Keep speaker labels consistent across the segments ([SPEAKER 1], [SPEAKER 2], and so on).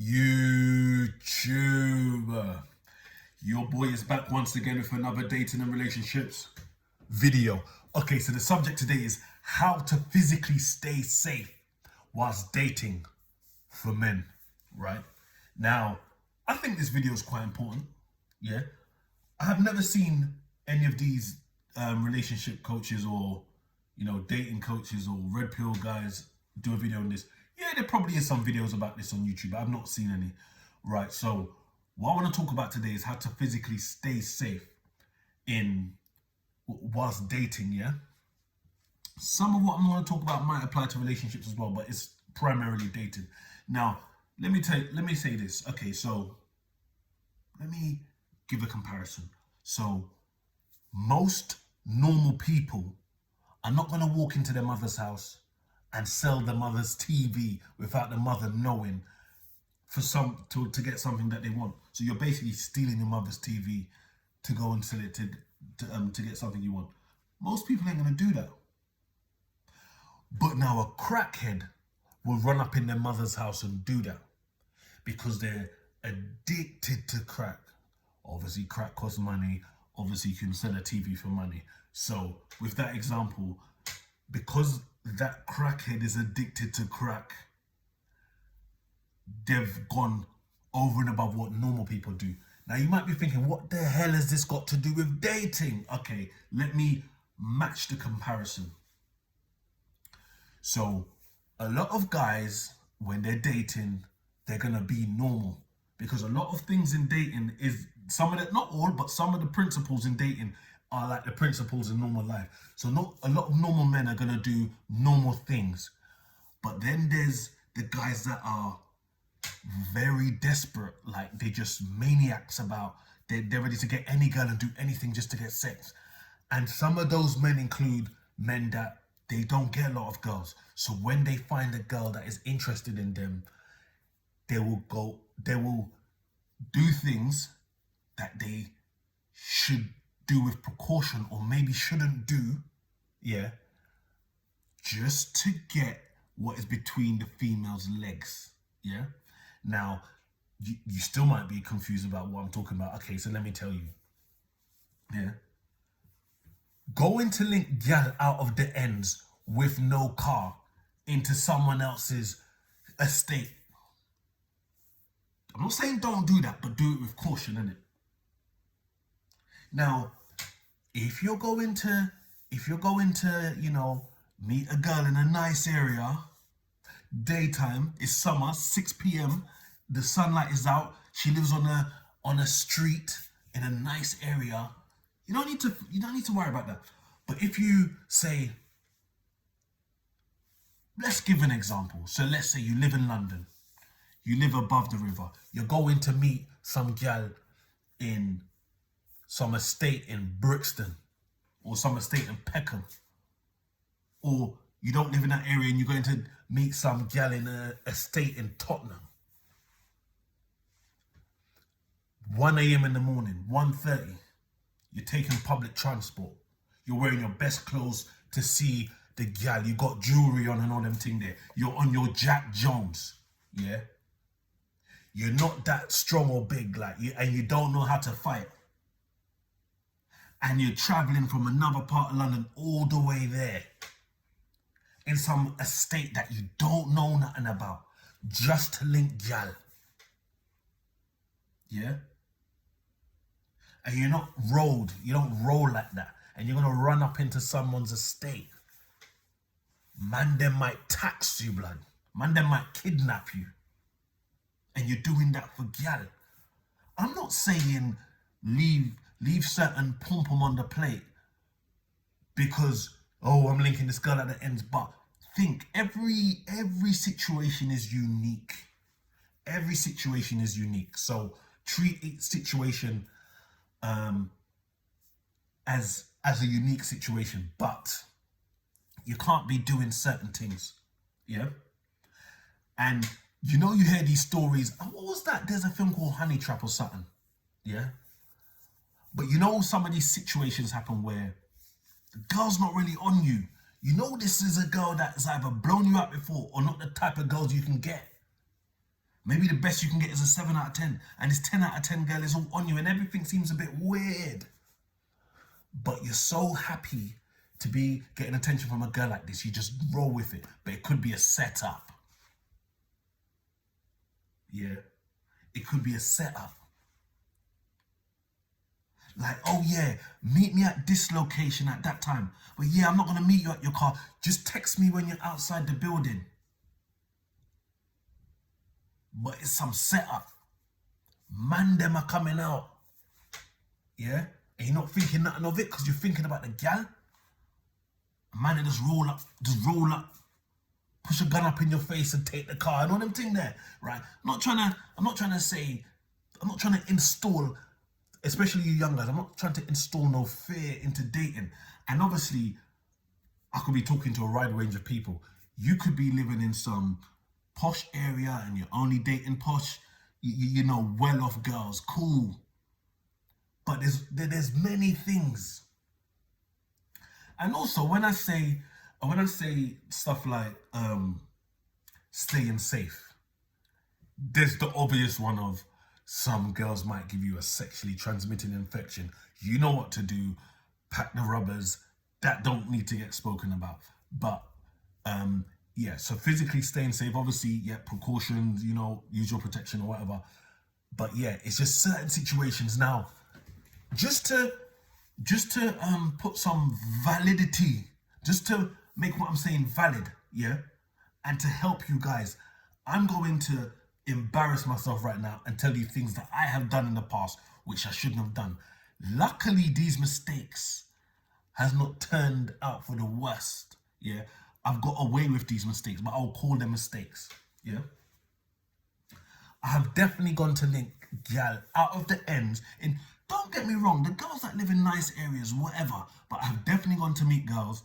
[SPEAKER 1] YouTube. Your boy is back once again with another dating and relationships video. Okay, so the subject today is how to physically stay safe whilst dating for men, right? Now, I think this video is quite important, yeah? I have never seen any of these relationship coaches or, dating coaches or red pill guys do a video on this. Yeah, there probably is some videos about this on YouTube, but I've not seen any. Right, so what I want to talk about today is how to physically stay safe whilst dating, yeah? Some of what I'm going to talk about might apply to relationships as well, but it's primarily dating. Now, let me say this. Okay, so let me give a comparison. So most normal people are not going to walk into their mother's house and sell the mother's TV without the mother knowing to get something that they want. So you're basically stealing your mother's TV to go and sell it to get something you want. Most people ain't going to do that. But now a crackhead will run up in their mother's house and do that because they're addicted to crack. Obviously, crack costs money. Obviously, you can sell a TV for money. So with that example, because that crackhead is addicted to crack, they've gone over and above what normal people do. Now, you might be thinking, what the hell has this got to do with dating? Okay, let me match the comparison. So a lot of guys, when they're dating, they're going to be normal because a lot of things in dating is not all, but some of the principles in dating are like the principles in normal life. So not a lot of normal men are going to do normal things. But then there's the guys that are very desperate, like they're just maniacs they're ready to get any girl and do anything just to get sex. And some of those men include men that they don't get a lot of girls. So when they find a girl that is interested in them, they will do things that they should do with precaution or maybe shouldn't do, yeah, just to get what is between the female's legs, yeah? Now, you still might be confused about what I'm talking about. Okay, so let me tell you, yeah? Going to link gal out of the ends with no car into someone else's estate. I'm not saying don't do that, but do it with caution, innit? Now, if you're going to, meet a girl in a nice area, daytime, it's summer, 6 p.m., the sunlight is out, she lives on a street in a nice area, you don't need to worry about that. But if you say, let's give an example. So let's say you live in London, you live above the river, you're going to meet some gal in some estate in Brixton or some estate in Peckham, or you don't live in that area and you're going to meet some gal in an estate in Tottenham. 1 a.m. in the morning, 1:30, you're taking public transport. You're wearing your best clothes to see the gal. You got jewelry on and all them thing there. You're on your Jack Jones, yeah? You're not that strong or big, and you don't know how to fight. And you're traveling from another part of London all the way there in some estate that you don't know nothing about, just to link gal. Yeah? And you don't roll like that. And you're gonna run up into someone's estate. Man, them might tax you, blood. Man, them might kidnap you. And you're doing that for gal. I'm not saying leave certain pom-pom on the plate because, I'm linking this girl at the ends, but think every situation is unique. Every situation is unique. So treat each situation as a unique situation, but you can't be doing certain things, yeah? And you hear these stories, what was that? There's a film called Honey Trap or something, yeah? But some of these situations happen where the girl's not really on you. This is a girl that has either blown you out before or not the type of girls you can get. Maybe the best you can get is a 7 out of 10. And this 10 out of 10 girl is all on you and everything seems a bit weird. But you're so happy to be getting attention from a girl like this. You just roll with it. But it could be a setup. Yeah. It could be a setup. Like, oh yeah, meet me at this location at that time. But yeah, I'm not going to meet you at your car. Just text me when you're outside the building. But it's some setup. Man, them are coming out. Yeah? And you're not thinking nothing of it because you're thinking about the gal. Man, they just roll up, push a gun up in your face and take the car and all them thing there, right? I'm not trying to install, especially you young guys, I'm not trying to install no fear into dating. And obviously, I could be talking to a wide range of people. You could be living in some posh area and you're only dating posh, you know, well-off girls, cool. But there's many things. And also when I say stuff like staying safe, there's the obvious one of some girls might give you a sexually transmitted infection. You know what to do, pack the rubbers, that don't need to get spoken about. But yeah, so physically staying safe, obviously, yeah, precautions, you know, use your protection or whatever. But yeah, it's just certain situations now, just to put some validity, just to make what I'm saying valid, yeah, and to help you guys, I'm going to embarrass myself right now and tell you things that I have done in the past which I shouldn't have done. Luckily, these mistakes has not turned out for the worst, yeah. I've got away with these mistakes, but I'll call them mistakes, yeah. I have definitely gone to link gal out of the ends in. Don't get me wrong, the girls that live in nice areas, whatever, but I've definitely gone to meet girls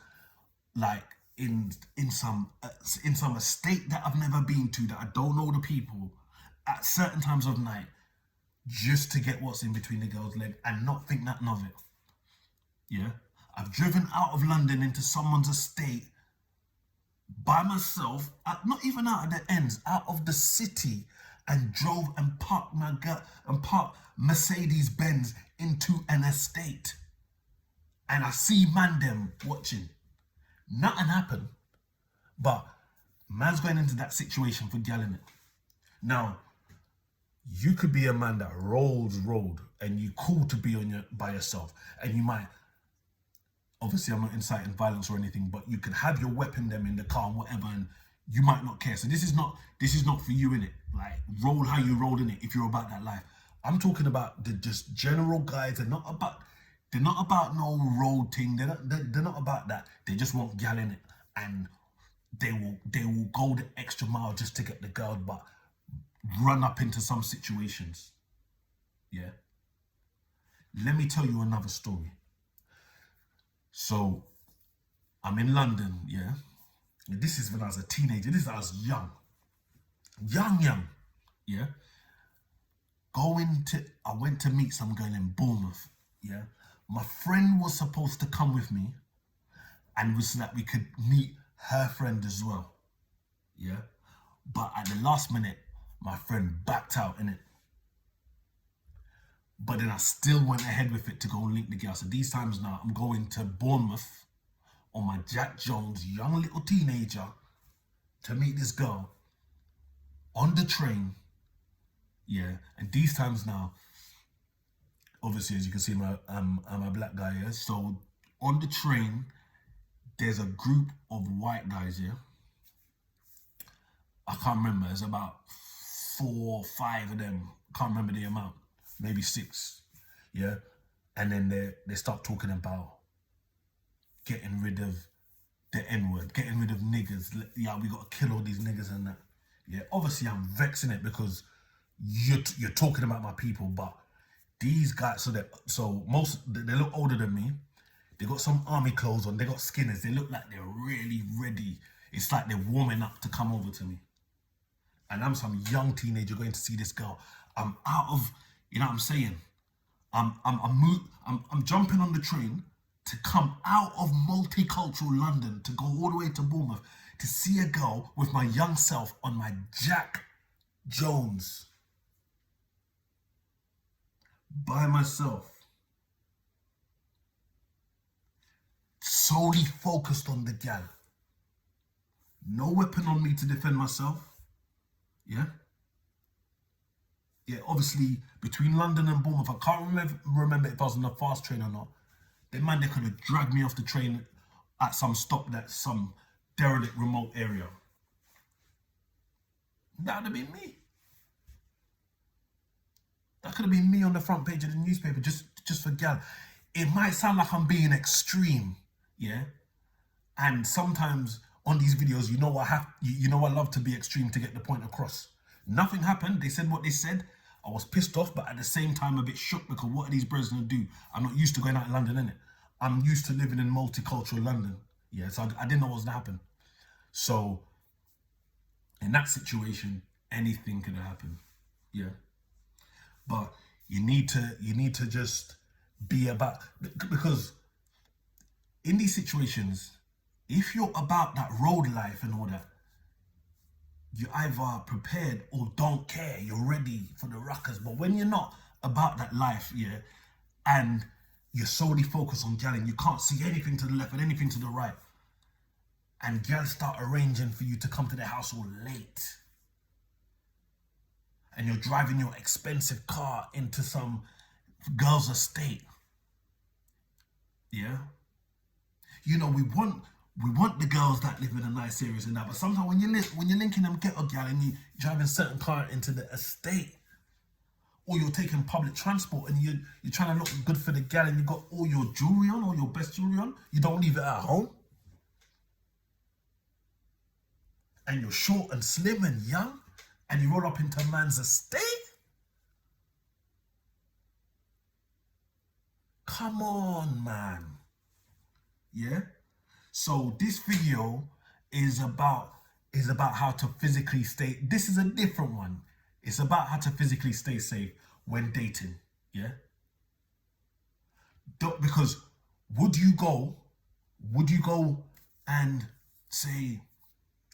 [SPEAKER 1] like in some estate that I've never been to, that I don't know the people, at certain times of night, just to get what's in between the girls' leg and not think nothing of it. Yeah, I've driven out of London into someone's estate by myself, not even out of the ends, out of the city, and drove and parked my girl and parked Mercedes Benz into an estate. And I see man them watching. Nothing happened. But man's going into that situation for gal in it. Now, you could be a man that rolls road and you cool to be by yourself. And you might, obviously I'm not inciting violence or anything, but you could have your weapon them in the car and whatever, and you might not care. So this is not for you, innit? Like, roll how you roll in it if you're about that life. I'm talking about the just general guys. They're not about no road thing. They're not about that. They just want gal in it, and they will go the extra mile just to get the girl, but run up into some situations. Yeah. Let me tell you another story. So I'm in London, yeah. This is when I was a teenager. This is when I was young, yeah. I went to meet some girl in Bournemouth, yeah. My friend was supposed to come with me, and was so that we could meet her friend as well, yeah. But at the last minute, my friend backed out, innit? But then I still went ahead with it to go and link the girl. So these times now, I'm going to Bournemouth on my Jack Jones, young little teenager, to meet this girl on the train, yeah. And these times now, obviously, as you can see, I'm a black guy, yeah. So on the train, there's a group of white guys, yeah. I can't remember, there's about 4 or 5 of them. Can't remember the amount, maybe 6, yeah. And then they start talking about getting rid of the N-word, getting rid of niggers. Yeah, we got to kill all these niggers and that. Yeah, obviously I'm vexing it because you're talking about my people, but these guys, they look older than me. They got some army clothes on. They got skinners. They look like they're really ready. It's like they're warming up to come over to me. And I'm some young teenager going to see this girl. I'm out of, you know what I'm saying? I'm jumping on the train to come out of multicultural London to go all the way to Bournemouth to see a girl with my young self on my Jack Jones, by myself, solely focused on the gal. No weapon on me to defend myself. Yeah. Yeah, obviously between London and Bournemouth, I can't remember if I was on the fast train or not. They could have dragged me off the train at some stop that some derelict remote area. That would have been me. That could have been me on the front page of the newspaper just for gal. It might sound like I'm being extreme, yeah. And sometimes on these videos, you know I love to be extreme to get the point across. Nothing happened. They said what they said. I was pissed off, but at the same time a bit shocked because what are these brothers gonna do? I'm not used to going out in London, innit? I'm used to living in multicultural London. Yeah, so I didn't know what was gonna happen. So in that situation, anything could have happened. Yeah. But you need to just be about, because in these situations, if you're about that road life and all that, you're either prepared or don't care. You're ready for the ruckus. But when you're not about that life, yeah, and you're solely focused on gal and you can't see anything to the left and anything to the right, and gal start arranging for you to come to their house all late, and you're driving your expensive car into some girl's estate, yeah, you know, we want the girls that live in the nice areas and that, but sometimes when you're linking them ghetto gal and you're driving certain car into the estate, or you're taking public transport and you're trying to look good for the gal and you got all your jewelry on, all your best jewelry on, you don't leave it at home, and you're short and slim and young, and you roll up into a man's estate. Come on, man. Yeah. So this video is about how to physically stay. This is a different one. It's about how to physically stay safe when dating. Yeah. Because would you go and say,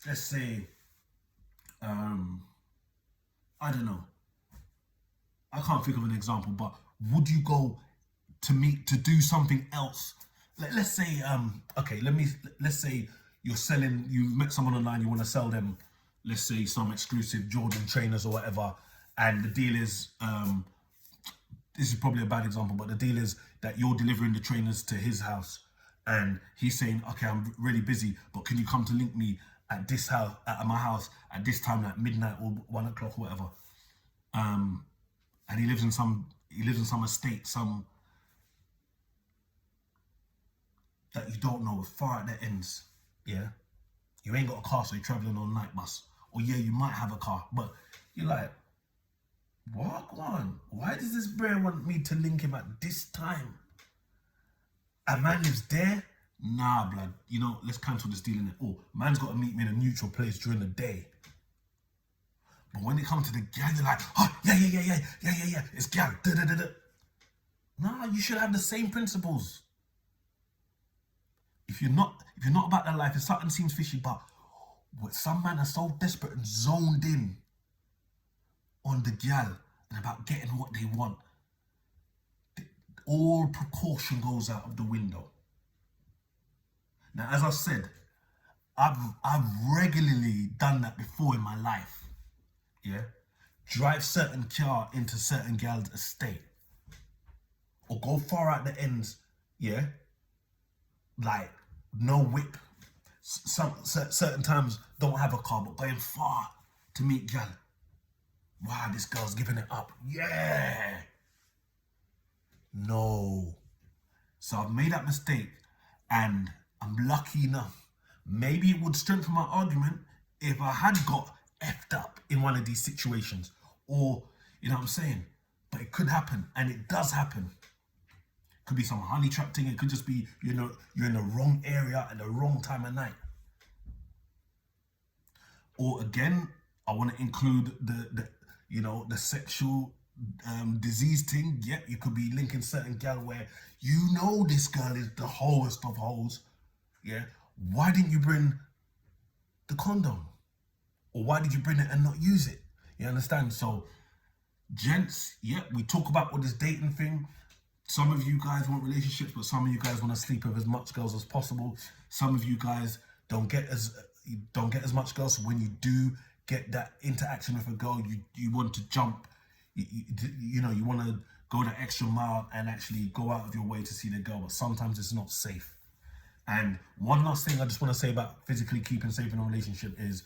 [SPEAKER 1] let's say, I don't know. I can't think of an example, but would you go to do something else? Let's say, okay, let's say you've met someone online, you want to sell them, let's say, some exclusive Jordan trainers or whatever, and the deal is, this is probably a bad example, but the deal is that you're delivering the trainers to his house, and he's saying, okay, I'm really busy, but can you come to link me at this house, at my house, at this time, at midnight or 1 o'clock or whatever, and he lives in some estate, some that you don't know, far at the ends, yeah? You ain't got a car, so you're traveling on night bus. Or yeah, you might have a car, but you're like, what? Go on. Why does this bro want me to link him at this time? A man lives there? Nah, blood. You know, let's cancel this deal in it. Oh, man's got to meet me in a neutral place during the day. But when it comes to the gal, you're like, oh, yeah. It's gal. Da. Nah, you should have the same principles. If you're not about that life, if something seems fishy, but some men are so desperate and zoned in on the gal and about getting what they want, all precaution goes out of the window. Now, as I said, I've regularly done that before in my life. Yeah, drive certain car into certain gal's estate, or go far out the ends. Yeah, like no whip. Some certain times don't have a car, but going far to meet gal. Wow, this girl's giving it up. Yeah. No. So I've made that mistake, and I'm lucky enough. Maybe it would strengthen my argument if I had got effed up in one of these situations, or you know what I'm saying. But it could happen, and it does happen. Could be some honey trap thing. It could just be, you know, you're in the wrong area at the wrong time of night. Or again, I want to include the sexual disease thing. Yep, you could be linking certain gal where you know this girl is the hoest of hoes. Yeah, why didn't you bring the condom? Or why did you bring it and not use it? You understand? So, gents, yeah, we talk about all this dating thing. Some of you guys want relationships, but some of you guys want to sleep with as much girls as possible. Some of you guys don't get as much girls. So when you do get that interaction with a girl, you want to jump. You want to go the extra mile and actually go out of your way to see the girl. But sometimes it's not safe. And one last thing I just want to say about physically keeping safe in a relationship is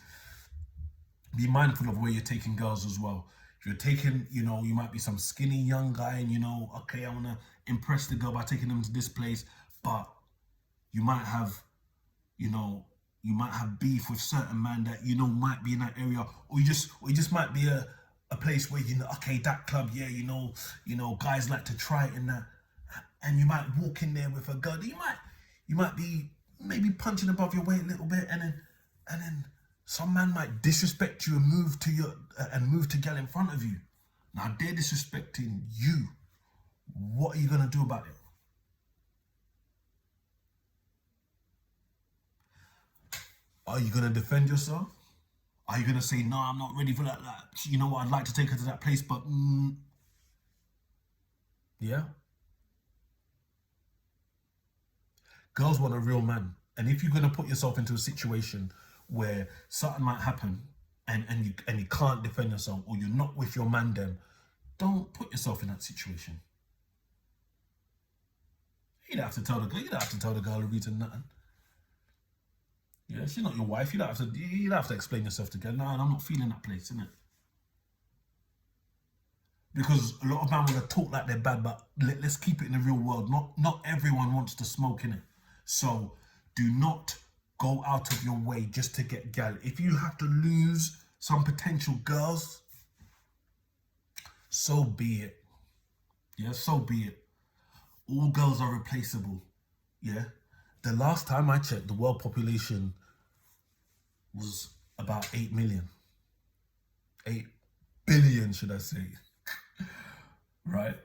[SPEAKER 1] be mindful of where you're taking girls as well. If you're taking, you might be some skinny young guy and okay, I want to impress the girl by taking them to this place, but you might have, beef with certain man that might be in that area, or you just might be a place where okay, that club, yeah, guys like to try it in that, and you might walk in there with a girl. You might be maybe punching above your weight a little bit, and then some man might disrespect you and move to girl in front of you. Now they're disrespecting you. What are you gonna do about it? Are you gonna defend yourself? Are you gonna say, no, I'm not ready for that? You know what? I'd like to take her to that place, but yeah. Girls want a real man, and if you're gonna put yourself into a situation where something might happen, and you can't defend yourself, or you're not with your man, then don't put yourself in that situation. You don't have to tell the girl. You don't have to tell the girl the reason nothing. Yeah, she's not your wife. You don't have to explain yourself to girl. No, I'm not feeling that place, innit? Because a lot of men want to talk like they're bad, but let's keep it in the real world. Not everyone wants to smoke, in it. So do not go out of your way just to get gal. If you have to lose some potential girls, so be it. Yeah, so be it. All girls are replaceable. Yeah. The last time I checked, the world population was about 8 million. 8 billion, should I say. Right?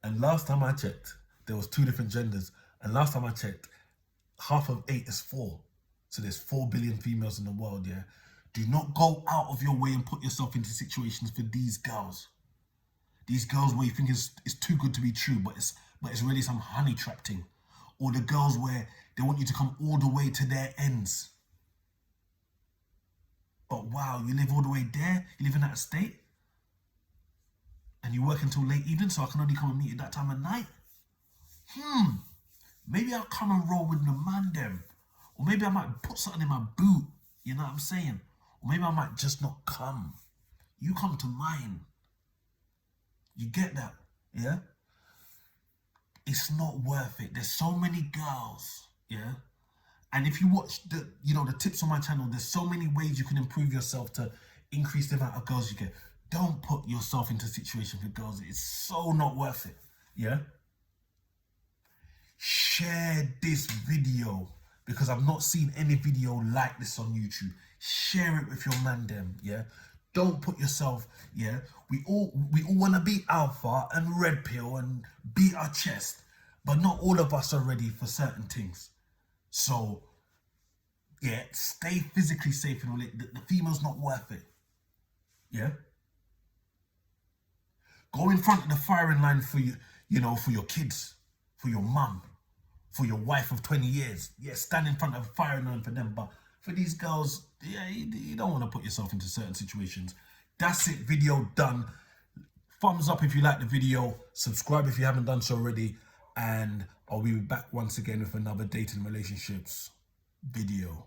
[SPEAKER 1] And last time I checked, there was 2 different genders. And last time I checked, half of 8 is 4. So there's 4 billion females in the world, yeah? Do not go out of your way and put yourself into situations for these girls. These girls where you think it's too good to be true, but it's really some honey trap thing. Or the girls where they want you to come all the way to their ends. But wow, you live all the way there? You live in that estate? And you work until late evening, so I can only come and meet you that time of night? Maybe I'll come and roll with the man them. Or maybe I might put something in my boot. You know what I'm saying? Or maybe I might just not come. You come to mine. You get that? Yeah? It's not worth it. There's so many girls, yeah? And if you watch the tips on my channel, there's so many ways you can improve yourself to increase the amount of girls you get. Don't put yourself into situations with girls. It's so not worth it, yeah? Share this video, because I've not seen any video like this on YouTube. Share it with your man them, yeah? Don't put yourself, yeah? We all want to be alpha and red pill and beat our chest, but not all of us are ready for certain things. So, yeah, stay physically safe and all it. The female's not worth it, yeah? Go in front of the firing line for you, for your kids, for your mum, for your wife of 20 years. Yeah, stand in front of the firing line for them. But for these girls, yeah, you don't want to put yourself into certain situations. That's it, video done. Thumbs up if you like the video. Subscribe if you haven't done so already. And I'll be back once again with another dating relationships video.